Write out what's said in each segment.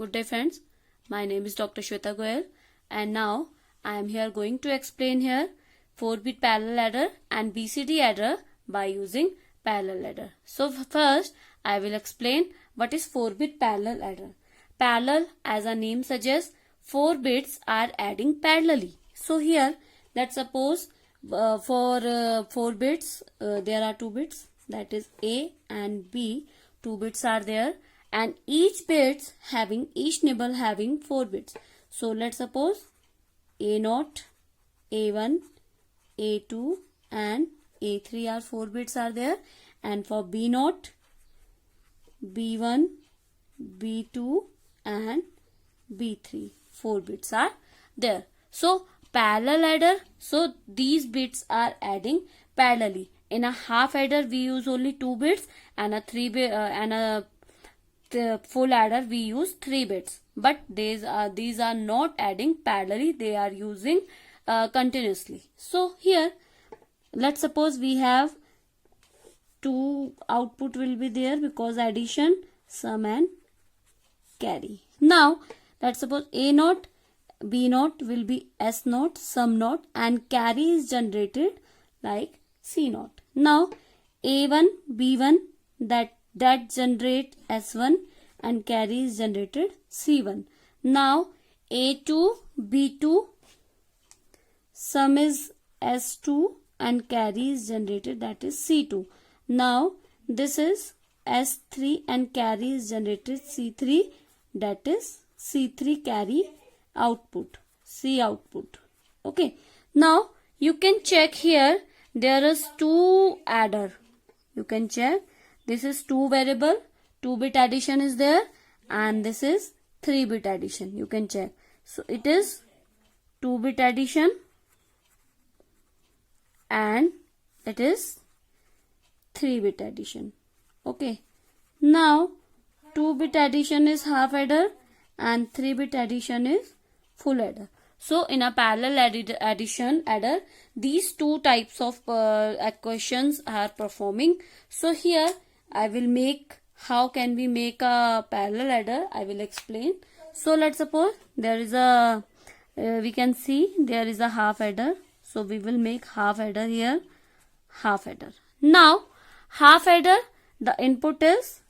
Good day friends, my name is Dr. Shweta Goyal and now I am here going to explain here 4-bit parallel adder and BCD adder by using parallel adder. So first I will explain what is 4-bit parallel adder. Parallel, as a name suggests, 4 bits are adding parallelly. So here let's suppose for 4 bits there are 2 bits, that is A and B. 2 bits are there and each nibble having 4 bits. So let's suppose A0, A1, A2 and A3 are 4 bits are there, and for B0, B1, B2 and B3 4 bits are there. So parallel adder, so these bits are adding parallelly. In a half adder we use only 2 bits and the full adder we use 3 bits, but these are not adding parallelly, they are using continuously. So here let's suppose we have 2 output will be there because addition, sum and carry. Now let's suppose A0, B0 will be S0, sum not and carry is generated like C0. Now A1, B1 that generate S1 and carry is generated C1. Now A2, B2 sum is S2 and carry is generated, that is C2. Now this is S3 and carry is generated C3, that is C3 carry output, C output. Okay. Now you can check here, there is 2 adder. You can check, this is 2 variable, 2-bit addition is there and this is 3-bit addition. You can check. So it is 2-bit addition and it is 3-bit addition. Okay. Now 2-bit addition is half adder and 3-bit addition is full adder. So in a parallel addition adder, these 2 types of equations are performing. So here I will make, how can we make a parallel adder, I will explain. So let's suppose there is a we can see there is a half adder. So we will make half adder here, half adder. Now half adder, the input is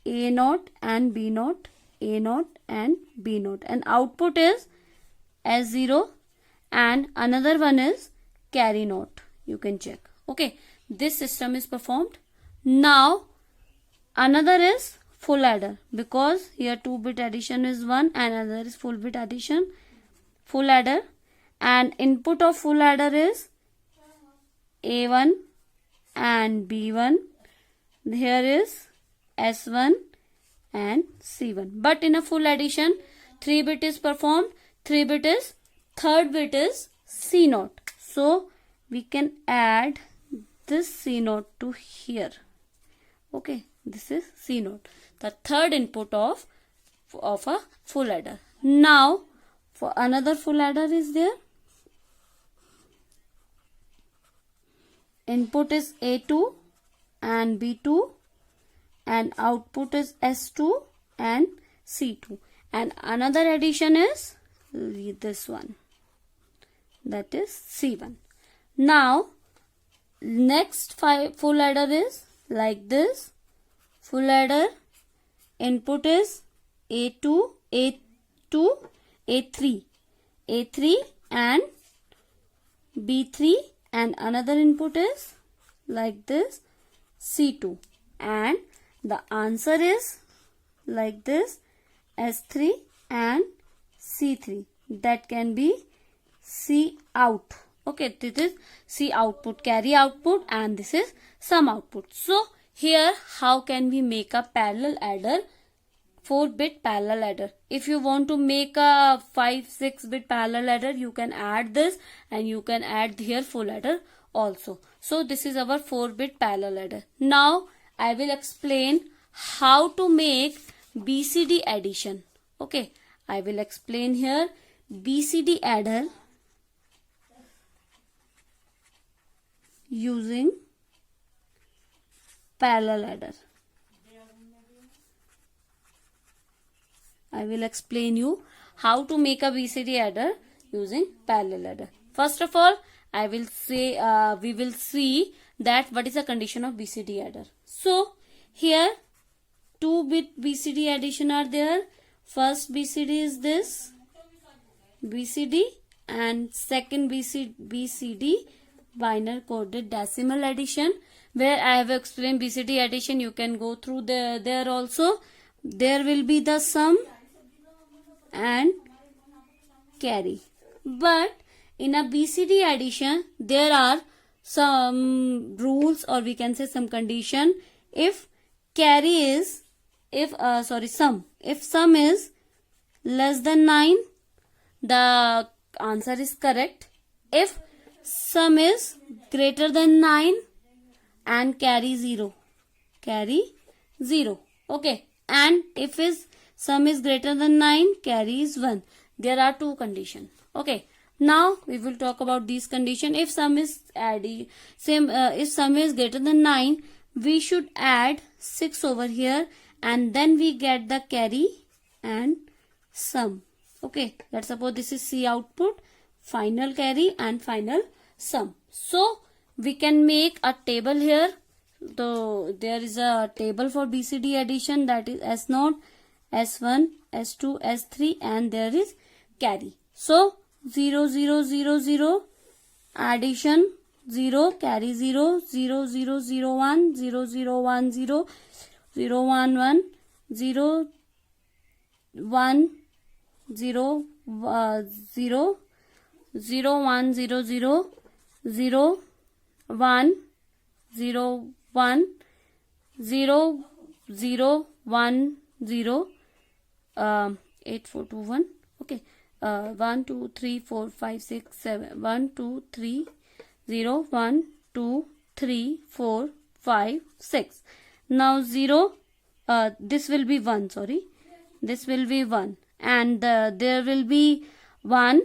A0 and B0, A0 and B0 and output is S0 and another one is carry note. You can check. Okay, this system is performed. Now another is full adder, because here 2-bit addition is 1 and another is full bit addition, full adder, and input of full adder is A1 and B1. Here is S1 and C1. But in a full addition 3-bit is performed, 3-bit is, third bit is C0. So we can add this C0 to here. Okay, this is C0, the third input of a full adder. Now for another full adder is there. Input is A2 and B2 and output is S2 and C2, and another addition is this one, that is C1. Now next full adder is like this. Full adder, input is A2, A3 and B3 and another input is like this C2, and the answer is like this S3 and C3, that can be C out. Okay, this is C output, carry output, and this is sum output. So here how can we make a parallel adder, 4-bit parallel adder? If you want to make a 5-6-bit parallel adder, you can add this and you can add here full adder also. So this is our 4-bit parallel adder. Now I will explain how to make BCD addition. Okay, I will explain here BCD adder using parallel adder. I will explain you how to make a BCD adder using parallel adder. First of all, I will say we will see that what is the condition of BCD adder. So here 2-bit BCD addition are there. First BCD is this BCD and second BCD binary coded decimal addition, where I have explained BCD addition. You can go through there also. There will be the sum and carry. But in a BCD addition, there are some rules, or we can say some condition. If carry is, sum. If sum is less than 9, the answer is correct. If sum is greater than 9 and carry 0. Okay. And if sum is greater than 9, carry is 1. There are two conditions. Okay. Now we will talk about these conditions. If sum is if sum is greater than 9, we should add 6 over here, and then we get the carry and sum. Okay. Let's suppose this is C output, final carry and final sum. So we can make a table here. So there is a table for BCD addition, that is S0, S1, S2, S3, and there is carry. So 0 0 0 0 addition 0, carry 0, 0 0 0 1, 0 0 1 0, 0 1 1, 0 1 0 0, 0 1 0 0, 0 1 0 1, 0 0 1 0, 8 4 2 1. Okay. 1 2 3 4 5 6 7, 1 2 3 0 1 2 3 4 5 6. Now 0, this will be 1, sorry, this will be 1, and there will be 1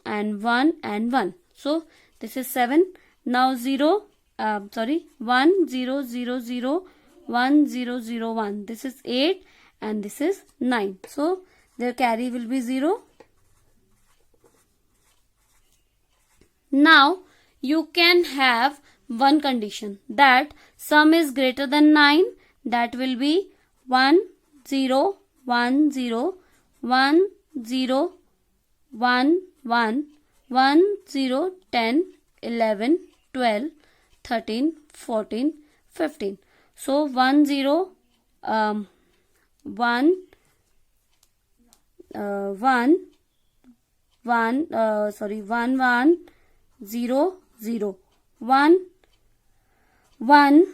and 1 and 1. So this is 7. Now 0, 1 0 0 0 1 0 0 1. This is 8 and this is 9. So their carry will be 0. Now you can have one condition, that sum is greater than 9, that will be 1 0 1 0 1 0 1 1 1 0 10 11 12 13 14 15. So 1 0 1 1 1 1 0 0 1 1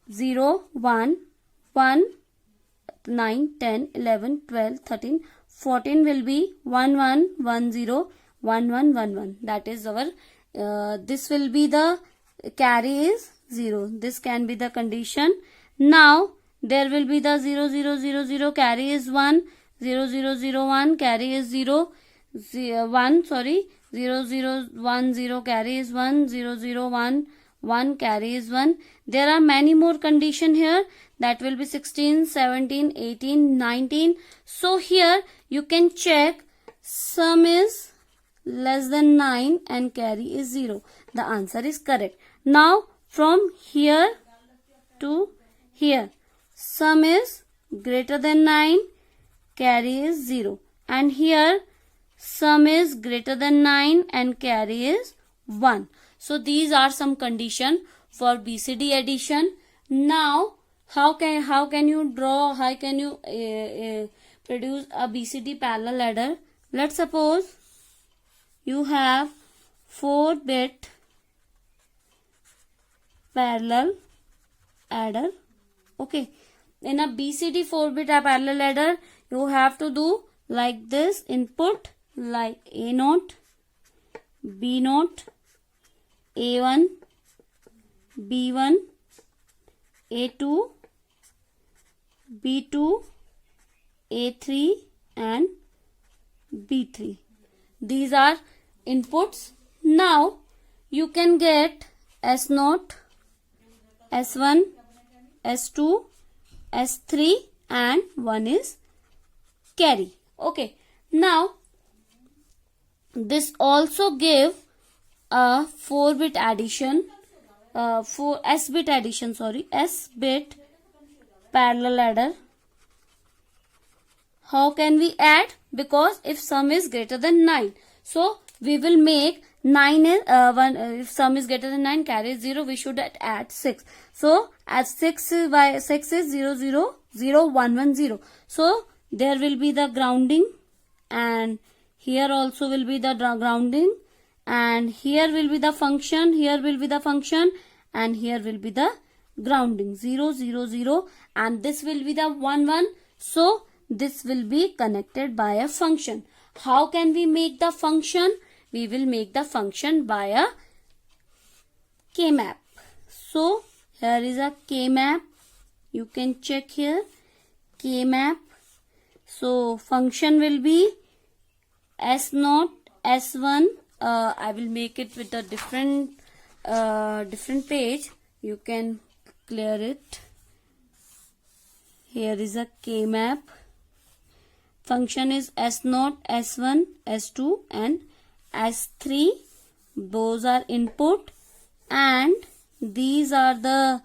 0 1 1 9 10 11 12 13 14 will be 1 1 1 0 1 1 1 1. That is our this will be the carry is 0. This can be the condition. Now there will be the 0 0 0 0, carry is 1, 0 0 0 1, carry is 0, 1 sorry, 0 0 1 0, carry is 1, 0 0 1 1, carry is 1. There are many more condition here, that will be 16 17 18 19. So here you can check sum is less than 9 and carry is 0. The answer is correct. Now from here to here, sum is greater than 9, carry is 0, and here sum is greater than 9 and carry is 1. So these are some condition for BCD addition. Now how can you draw, how can you produce a BCD parallel adder? Let's suppose you have 4-bit parallel adder. Okay, in a BCD 4-bit parallel adder, you have to do like this: input like A0, B0, A1, B1, A2, B2, A3 and B3. These are inputs. Now you can get S0, S1, S2, S3 and one is carry. Okay. Now, this also give a 4-bit addition, S-bit addition, S-bit parallel adder. How can we add? Because if sum is greater than 9, so we will make 9 is if sum is greater than 9, carry is 0, we should add 6. So as 6 is 0 0 0 1 1 0. So there will be the grounding, and here also will be the grounding, and here will be the function, here will be the function, and here will be the grounding, 0 0 0, and this will be the 1 1. So this will be connected by a function. How can we make the function? We will make the function by a K-map. So here is a K-map. You can check here, K-map. So function will be S0, S1. I will make it with a different page. You can clear it. Here is a K-map. Function is S0, S1, S2 and S3. Those are input, and these are the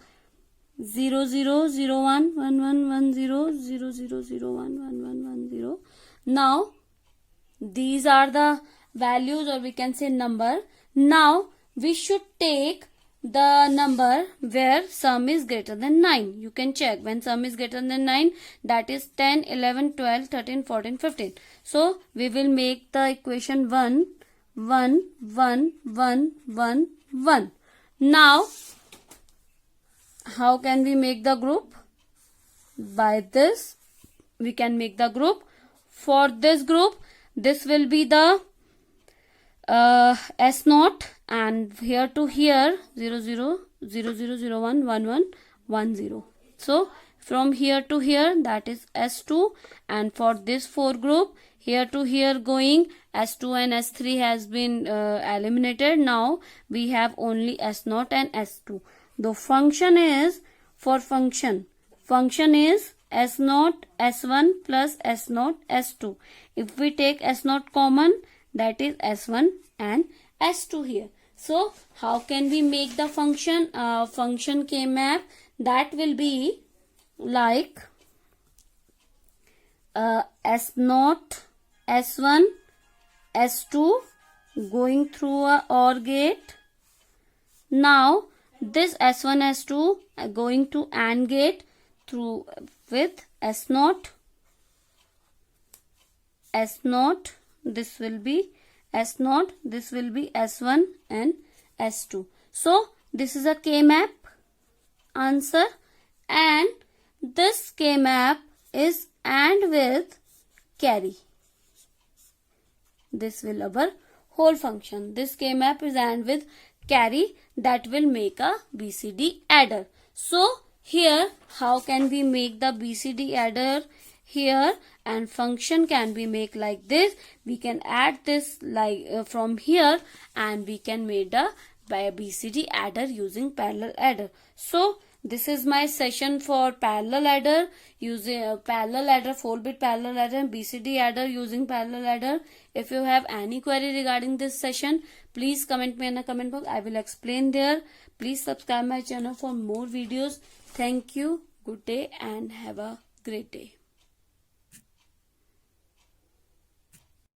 0 0 0 1 1 1 1 0 0 0 0 1 1 1 1 0. Now these are the values, or we can say number. Now we should take the number where sum is greater than 9. You can check when sum is greater than 9, that is 10, 11, 12, 13, 14, 15. So we will make the equation 1, 1, 1, 1, 1, 1. Now how can we make the group? By this we can make the group. For this group, this will be the S0, and here to here 0 0 0 0 0 1 1 1 1 0. So from here to here, that is S2, and for this 4 group, here to here going, S2 and S3 has been eliminated. Now we have only S0 and S2. The function is, for function is S0 S1 plus S0 S2. If we take S0 common, that is S1 and S2 here. So how can we make the function K-map? That will be like S0 S1 S2 going through a OR gate. Now this S1 S2 going to AND gate through with S0 S0. This will be S0, this will be S1 and S2. So this is a K-map answer, and this K-map is AND with carry. This will our whole function. This K-map is AND with carry, that will make a BCD adder. So here how can we make the BCD adder here, and function can be make like this. We can add this like from here, and we can make the BCD adder using parallel adder. So this is my session for parallel adder, using parallel adder, 4-bit parallel adder, and BCD adder using parallel adder. If you have any query regarding this session, please comment me in the comment box. I will explain there. Please subscribe my channel for more videos. Thank you. Good day and have a great day.